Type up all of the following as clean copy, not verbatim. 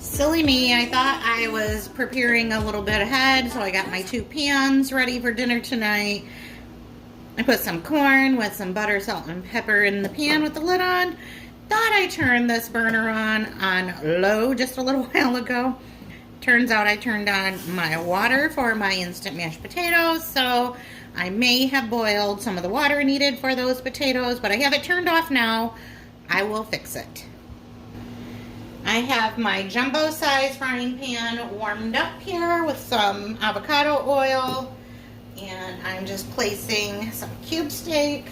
Silly me, I thought I was preparing a little bit ahead, so I got my 2 pans ready for dinner tonight. I put some corn with some butter, salt, and pepper in the pan with the lid on. Thought I turned this burner on low just a little while ago. Turns out I turned on my water for my instant mashed potatoes, so I may have boiled some of the water needed for those potatoes, but I have it turned off now. I will fix it. I have my jumbo size frying pan warmed up here with some avocado oil, and I'm just placing some cube steak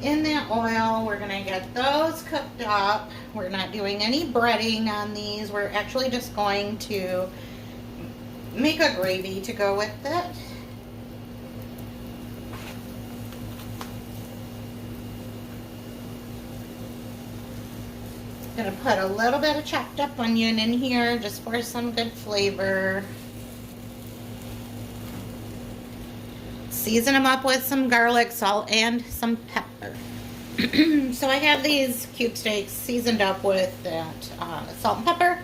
in that oil. We're gonna get those cooked up. We're not doing any breading on these. We're actually just going to make a gravy to go with it. Gonna put a little bit of chopped up onion in here just for some good flavor. Season them up with some garlic, salt, and some pepper. So I have these cube steaks seasoned up with that salt and pepper.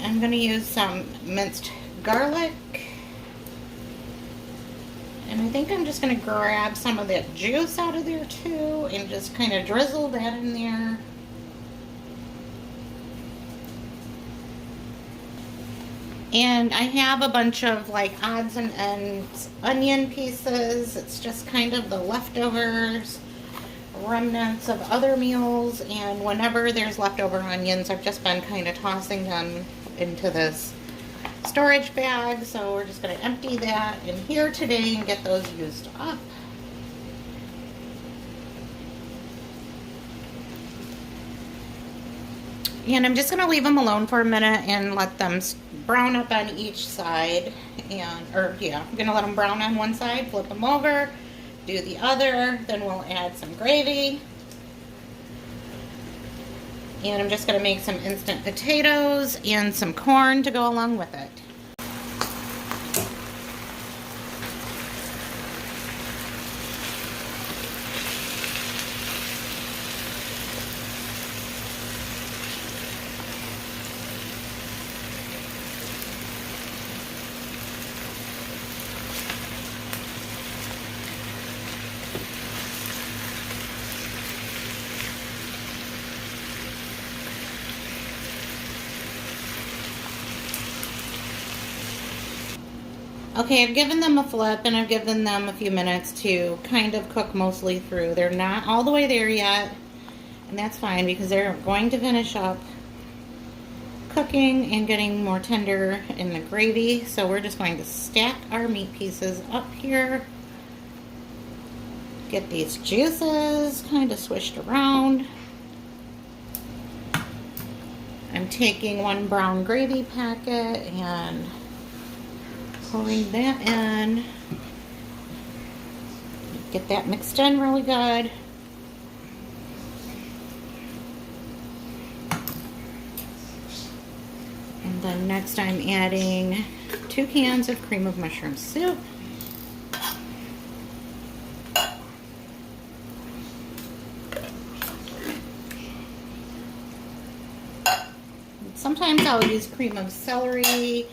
I'm gonna use some minced garlic. And I think I'm just going to grab some of that juice out of there too and just kind of drizzle that in there. And I have a bunch of like odds and ends onion pieces. It's just kind of the leftovers, remnants of other meals. And whenever there's leftover onions, I've just been kind of tossing them into this storage bag, so we're just going to empty that in here today and get those used up. And I'm just going to leave them alone for a minute and let them brown up on each side. I'm going to let them brown on one side, flip them over, do the other, then we'll add some gravy. And I'm just going to make some instant potatoes and some corn to go along with it. Okay, I've given them a flip and I've given them a few minutes to kind of cook mostly through. They're not all the way there yet, and that's fine because they're going to finish up cooking and getting more tender in the gravy. So we're just going to stack our meat pieces up here. Get these juices kind of swished around. I'm taking one brown gravy packet and pouring that in. Get that mixed in really good. And then next I'm adding 2 cans of cream of mushroom soup. Sometimes I'll use cream of celery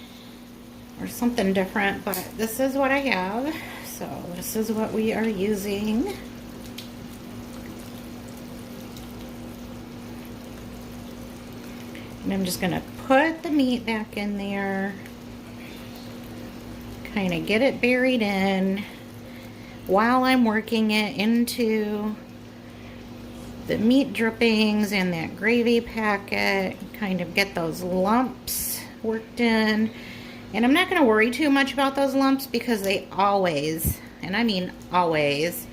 or something different, but this is what I have, so this is what we are using. And I'm just gonna put the meat back in there, kind of get it buried in while I'm working it into the meat drippings and that gravy packet, kind of get those lumps worked in. And I'm not going to worry too much about those lumps because they always, and I mean always,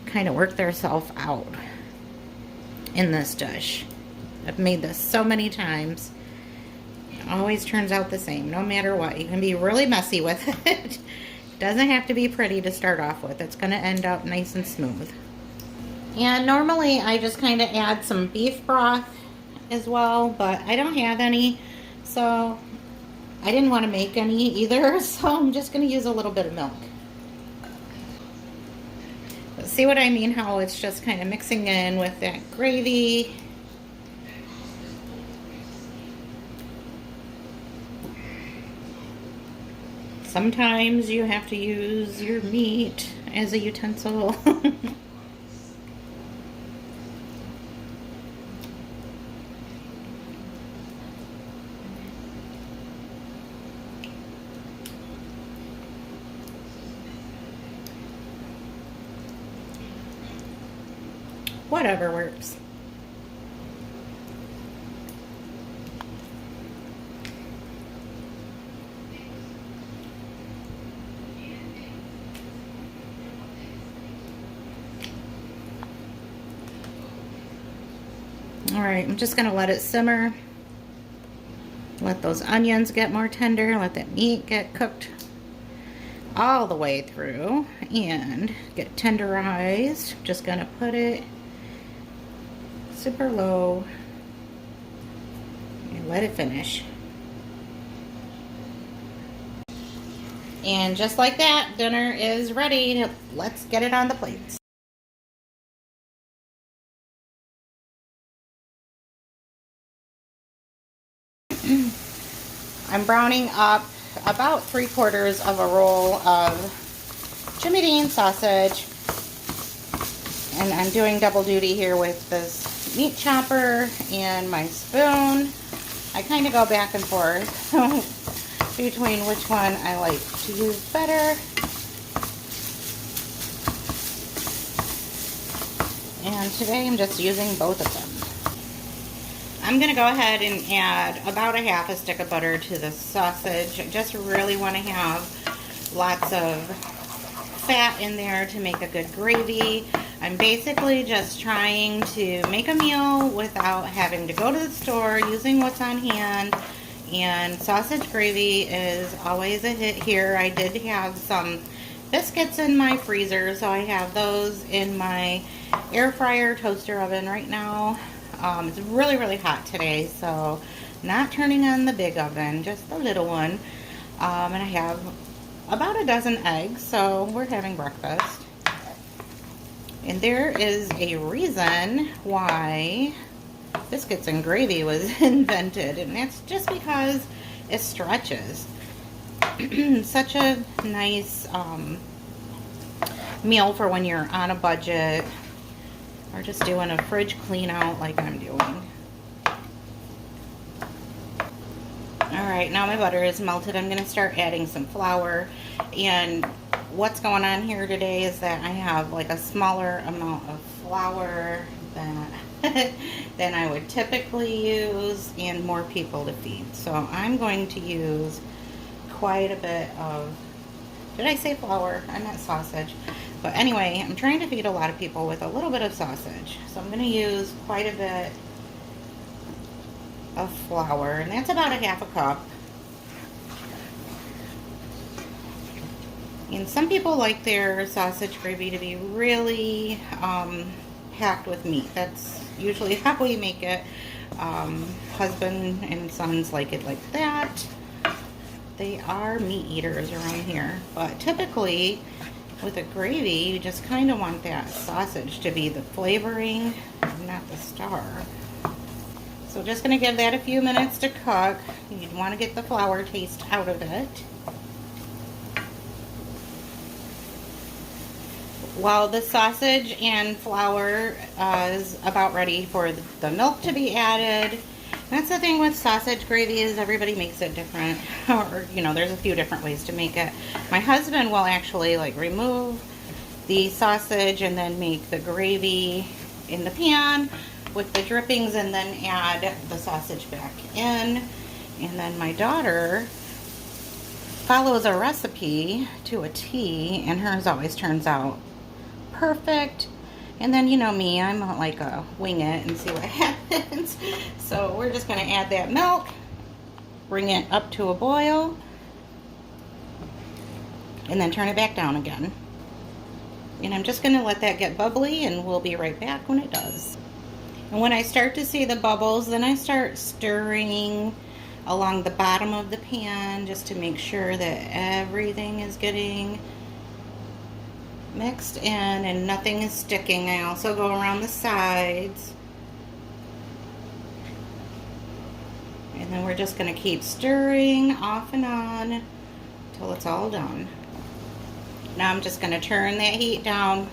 kind of work themselves out in this dish. I've made this so many times. It always turns out the same, no matter what. You can be really messy with it. It doesn't have to be pretty to start off with. It's going to end up nice and smooth. And normally I just kind of add some beef broth as well, but I don't have any, so I didn't want to make any either, so I'm just going to use a little bit of milk. But see what I mean, how it's just kind of mixing in with that gravy. Sometimes you have to use your meat as a utensil. Whatever works. All right, I'm just gonna let it simmer. Let those onions get more tender, let that meat get cooked all the way through and get tenderized. Just gonna put it super low and let it finish. And just like that, dinner is ready. Let's get it on the plates. I'm browning up about 3/4 of a roll of Jimmy Dean sausage. And I'm doing double duty here with this meat chopper and my spoon. I kind of go back and forth between which one I like to use better. And today I'm just using both of them. I'm going to go ahead and add about 1/2 stick of butter to the sausage. I just really want to have lots of fat in there to make a good gravy. I'm basically just trying to make a meal without having to go to the store, using what's on hand. And sausage gravy is always a hit here. I did have some biscuits in my freezer, so I have those in my air fryer toaster oven right now. It's really, really hot today, so not turning on the big oven, just the little one. And I have about a dozen eggs, so we're having breakfast. And there is a reason why biscuits and gravy was invented, and that's just because it stretches. Such a nice meal for when you're on a budget or just doing a fridge clean out like I'm doing. Alright, now my butter is melted. I'm going to start adding some flour. And what's going on here today is that I have like a smaller amount of flour than I would typically use and more people to feed. So I'm going to use quite a bit of, did I say flour? I meant sausage. But anyway, I'm trying to feed a lot of people with a little bit of sausage. So I'm going to use quite a bit of flour, and that's about 1/2 cup. And some people like their sausage gravy to be really packed with meat. That's usually how we make it. Husband and sons like it like that. They are meat eaters around here. But typically, with a gravy, you just kind of want that sausage to be the flavoring, not the star. So just going to give that a few minutes to cook. You'd want to get the flour taste out of it. While the sausage and flour is about ready for the milk to be added. That's the thing with sausage gravy, is everybody makes it different. Or, you know, there's a few different ways to make it. My husband will actually like remove the sausage and then make the gravy in the pan with the drippings and then add the sausage back in. And then my daughter follows a recipe to a T, and hers always turns out perfect. And then, you know me, I'm like a wing it and see what happens. So we're just going to add that milk, bring it up to a boil, and then turn it back down again. And I'm just going to let that get bubbly, and we'll be right back when it does. And when I start to see the bubbles, then I start stirring along the bottom of the pan just to make sure that everything is getting mixed in and nothing is sticking. I also go around the sides. And then we're just going to keep stirring off and on till it's all done. Now I'm just going to turn that heat down.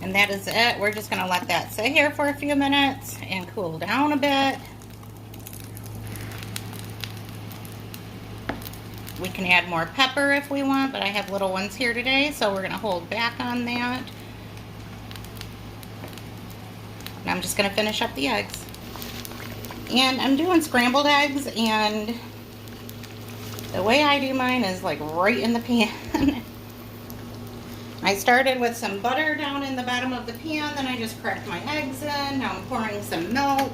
And that is it. We're just going to let that sit here for a few minutes and cool down a bit. We can add more pepper if we want, but I have little ones here today, so we're going to hold back on that. And I'm just going to finish up the eggs. And I'm doing scrambled eggs, and the way I do mine is like right in the pan. I started with some butter down in the bottom of the pan, then I just cracked my eggs in. Now I'm pouring some milk.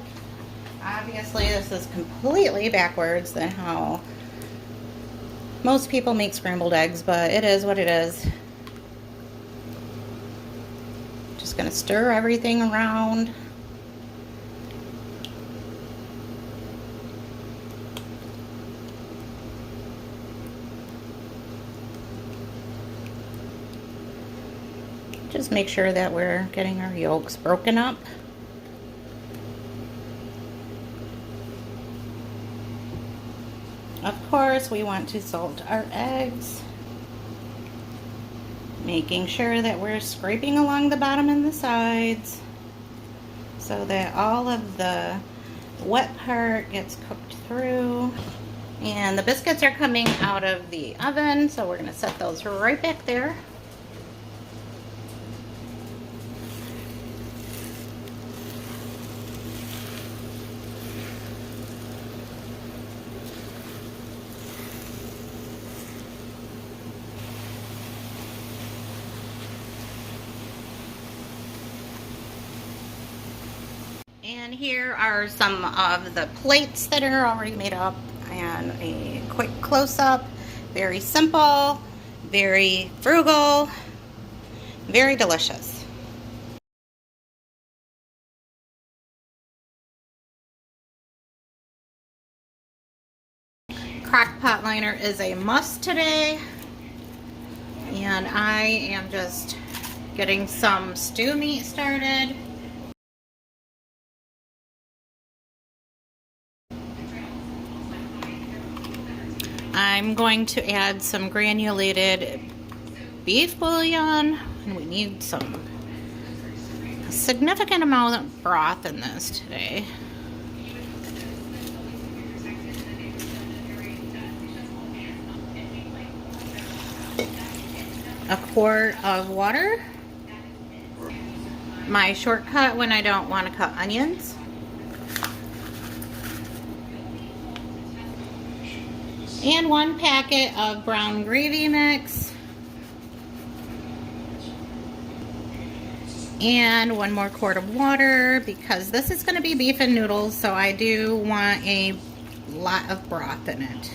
Obviously this is completely backwards than how most people make scrambled eggs, but it is what it is. Just gonna stir everything around. Just make sure that we're getting our yolks broken up. Of course, we want to salt our eggs, making sure that we're scraping along the bottom and the sides so that all of the wet part gets cooked through. And the biscuits are coming out of the oven, so we're going to set those right back there. And here are some of the plates that are already made up, and a quick close-up. Very simple, very frugal, very delicious. Crock-pot liner is a must today, and I am just getting some stew meat started. I'm going to add some granulated beef bouillon, and we need a significant amount of broth in this today. A quart of water. My shortcut when I don't want to cut onions. And 1 packet of brown gravy mix. And 1 more quart of water, because this is going to be beef and noodles, so I do want a lot of broth in it.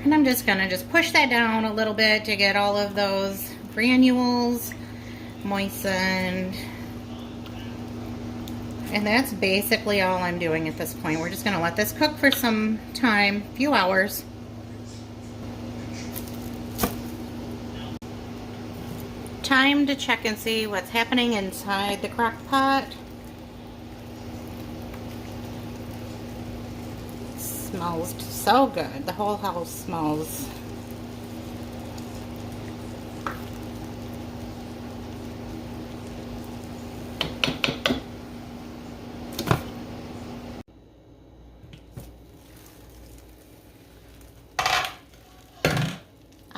And I'm just going to push that down a little bit to get all of those granules moistened. And that's basically all I'm doing at this point. We're just going to let this cook for some time, a few hours. Time to check and see what's happening inside the crock pot. Smells so good. The whole house smells.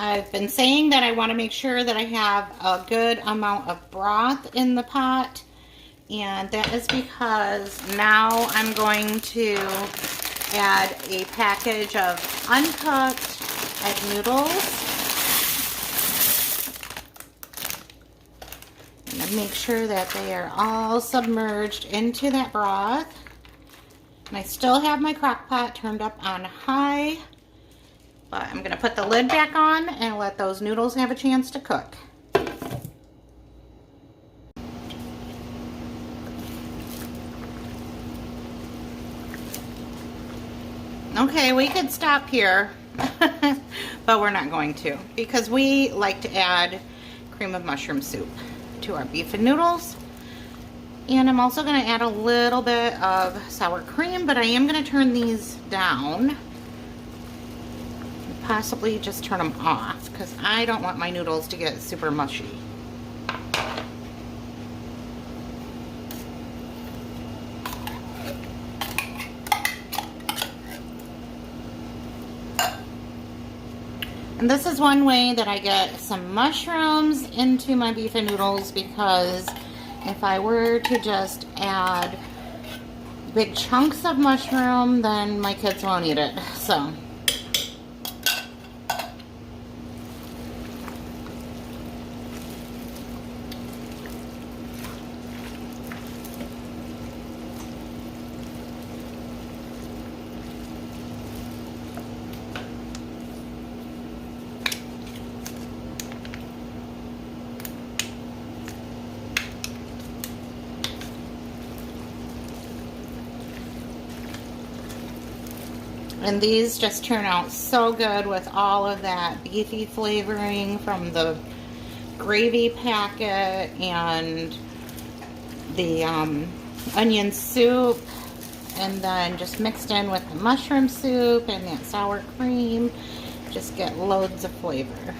I've been saying that I want to make sure that I have a good amount of broth in the pot, and that is because now I'm going to add a package of uncooked egg noodles. And then make sure that they are all submerged into that broth. And I still have my crock pot turned up on high. But I'm going to put the lid back on and let those noodles have a chance to cook. Okay, we could stop here, but we're not going to, because we like to add cream of mushroom soup to our beef and noodles. And I'm also going to add a little bit of sour cream, but I am going to turn these down. Possibly just turn them off because I don't want my noodles to get super mushy. And this is one way that I get some mushrooms into my beef and noodles, because if I were to just add big chunks of mushroom, then my kids won't eat it. So and these just turn out so good with all of that beefy flavoring from the gravy packet and the onion soup, and then just mixed in with the mushroom soup and that sour cream. Just get loads of flavor.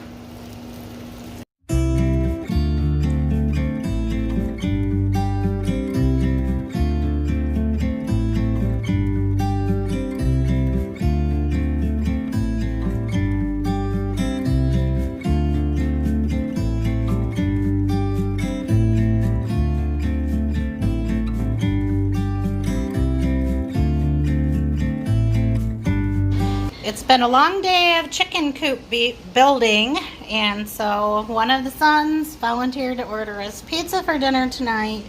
It's been a long day of chicken coop building, and so one of the sons volunteered to order us pizza for dinner tonight,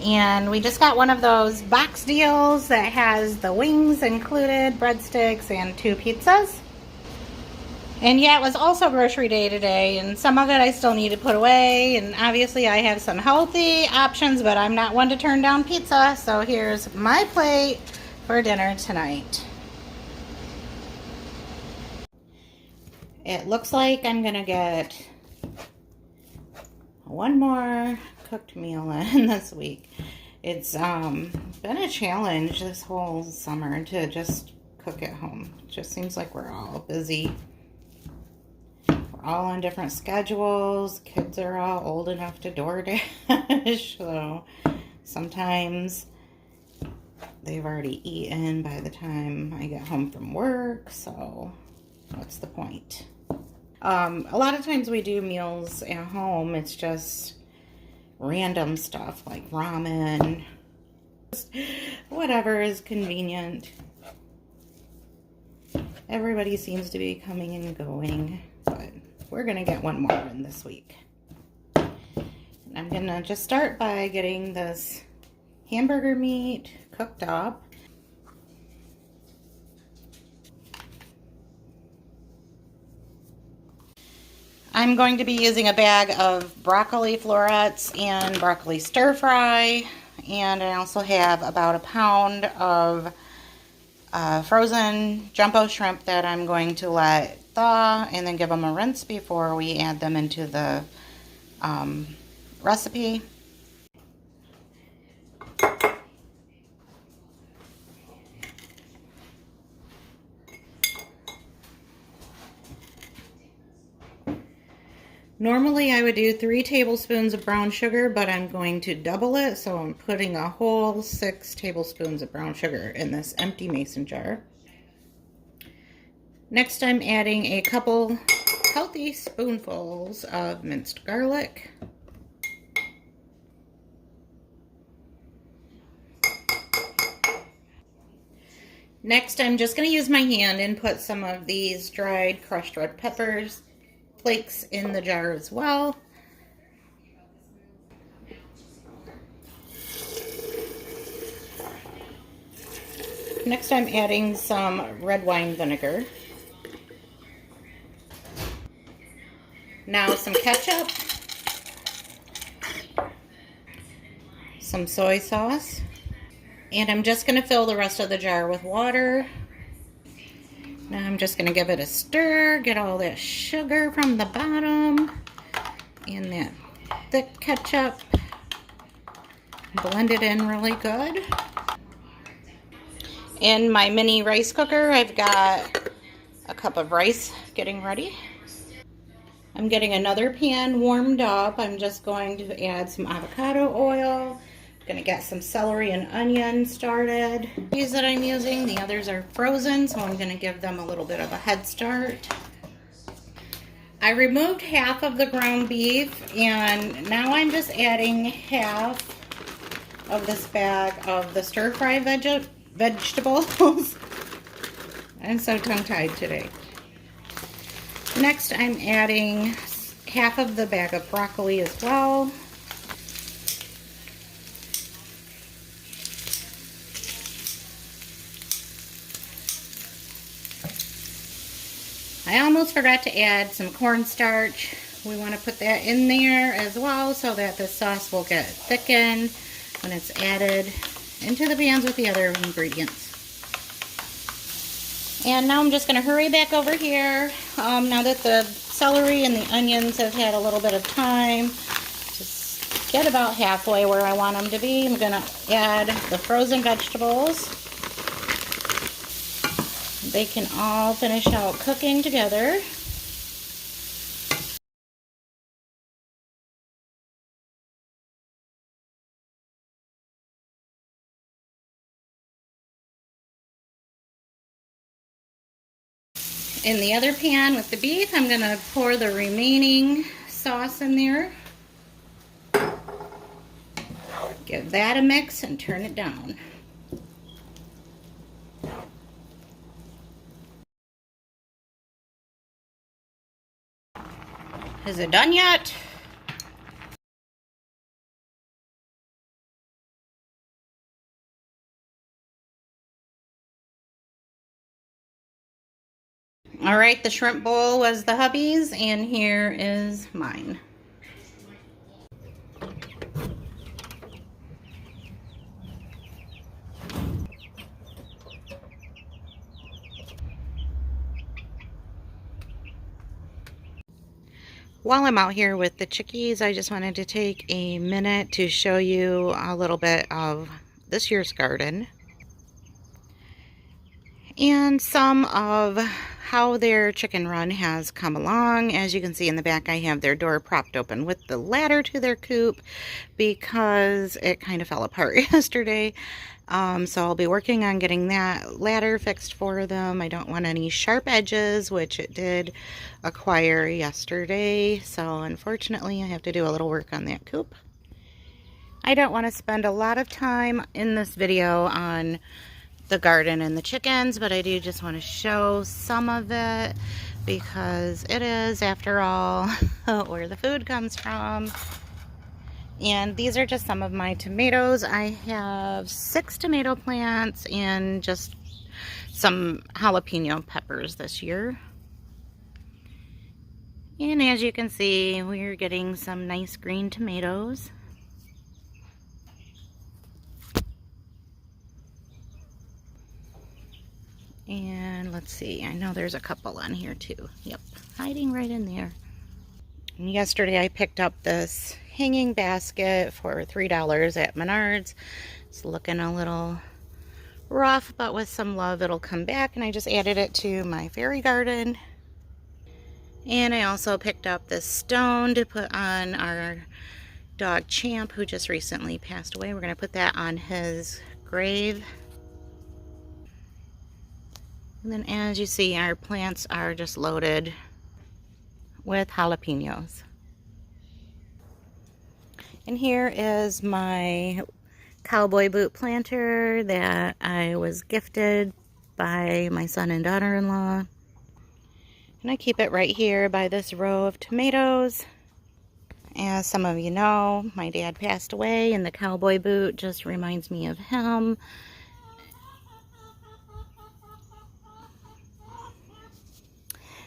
and we just got one of those box deals that has the wings included, breadsticks, and 2 pizzas. And yeah, it was also grocery day today, and some of it I still need to put away, and obviously I have some healthy options, but I'm not one to turn down pizza, so here's my plate for dinner tonight. It looks like I'm gonna get one more cooked meal in this week. It's been a challenge this whole summer to just cook at home. It just seems like we're all busy. We're all on different schedules. Kids are all old enough to DoorDash, so sometimes they've already eaten by the time I get home from work, so what's the point? A lot of times we do meals at home. It's just random stuff like ramen, just whatever is convenient. Everybody seems to be coming and going, but we're gonna get one more in this week. And I'm gonna just start by getting this hamburger meat cooked up. I'm going to be using a bag of broccoli florets and broccoli stir fry, and I also have about a pound of frozen jumbo shrimp that I'm going to let thaw and then give them a rinse before we add them into the recipe. Normally I would do 3 tablespoons of brown sugar, but I'm going to double it, so I'm putting a whole 6 tablespoons of brown sugar in this empty mason jar. Next I'm adding a couple healthy spoonfuls of minced garlic. Next I'm just going to use my hand and put some of these dried crushed red peppers flakes in the jar as well. Next I'm adding some red wine vinegar. Now some ketchup, some soy sauce, and I'm just going to fill the rest of the jar with water. Now I'm just going to give it a stir, get all that sugar from the bottom and that thick ketchup Blend it in really good. In my mini rice cooker, I've got a cup of rice getting ready. I'm getting another pan warmed up. I'm just going to add some avocado oil. I'm gonna get some celery and onion started. These that I'm using, the others are frozen, so I'm gonna give them a little bit of a head start. I removed half of the ground beef, and now I'm just adding half of this bag of the stir-fry vegetables. I'm so tongue-tied today. Next, I'm adding half of the bag of broccoli as well. I almost forgot to add some cornstarch. We want to put that in there as well so that the sauce will get thickened when it's added into the pans with the other ingredients. And now I'm just going to hurry back over here. Now that the celery and the onions have had a little bit of time, just get about halfway where I want them to be. I'm going to add the frozen vegetables. They can all finish out cooking together. In the other pan with the beef, I'm going to pour the remaining sauce in there. Give that a mix and turn it down. Is it done yet? All right, the shrimp bowl was the hubby's, and here is mine. While I'm out here with the chickies, I just wanted to take a minute to show you a little bit of this year's garden and some of how their chicken run has come along. As you can see in the back, I have their door propped open with the ladder to their coop because it kind of fell apart yesterday. So I'll be working on getting that ladder fixed for them. I don't want any sharp edges, which it did acquire yesterday. So unfortunately, I have to do a little work on that coop. I don't want to spend a lot of time in this video on the garden and the chickens, but I do just want to show some of it because it is, after all, where the food comes from. And these are just some of my tomatoes. I have 6 tomato plants and just some jalapeno peppers this year. And as you can see, we're getting some nice green tomatoes. And let's see, I know there's a couple on here too. Yep, hiding right in there. And yesterday I picked up this hanging basket for $3 at Menards. It's looking a little rough, but with some love it'll come back, and I just added it to my fairy garden. And I also picked up this stone to put on our dog Champ, who just recently passed away. We're going to put that on his grave. And then as you see, our plants are just loaded with jalapenos. And here is my cowboy boot planter that I was gifted by my son and daughter-in-law. And I keep it right here by this row of tomatoes. As some of you know, my dad passed away, and the cowboy boot just reminds me of him.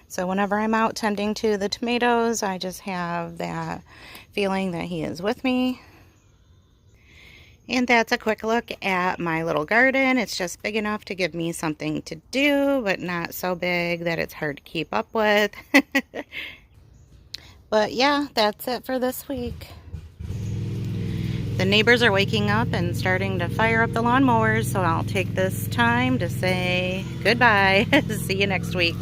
So whenever I'm out tending to the tomatoes, I just have that feeling that he is with me. And that's a quick look at my little garden. It's just big enough to give me something to do, but not so big that it's hard to keep up with. But yeah, that's it for this week. The neighbors are waking up and starting to fire up the lawnmowers, so I'll take this time to say goodbye. See you next week.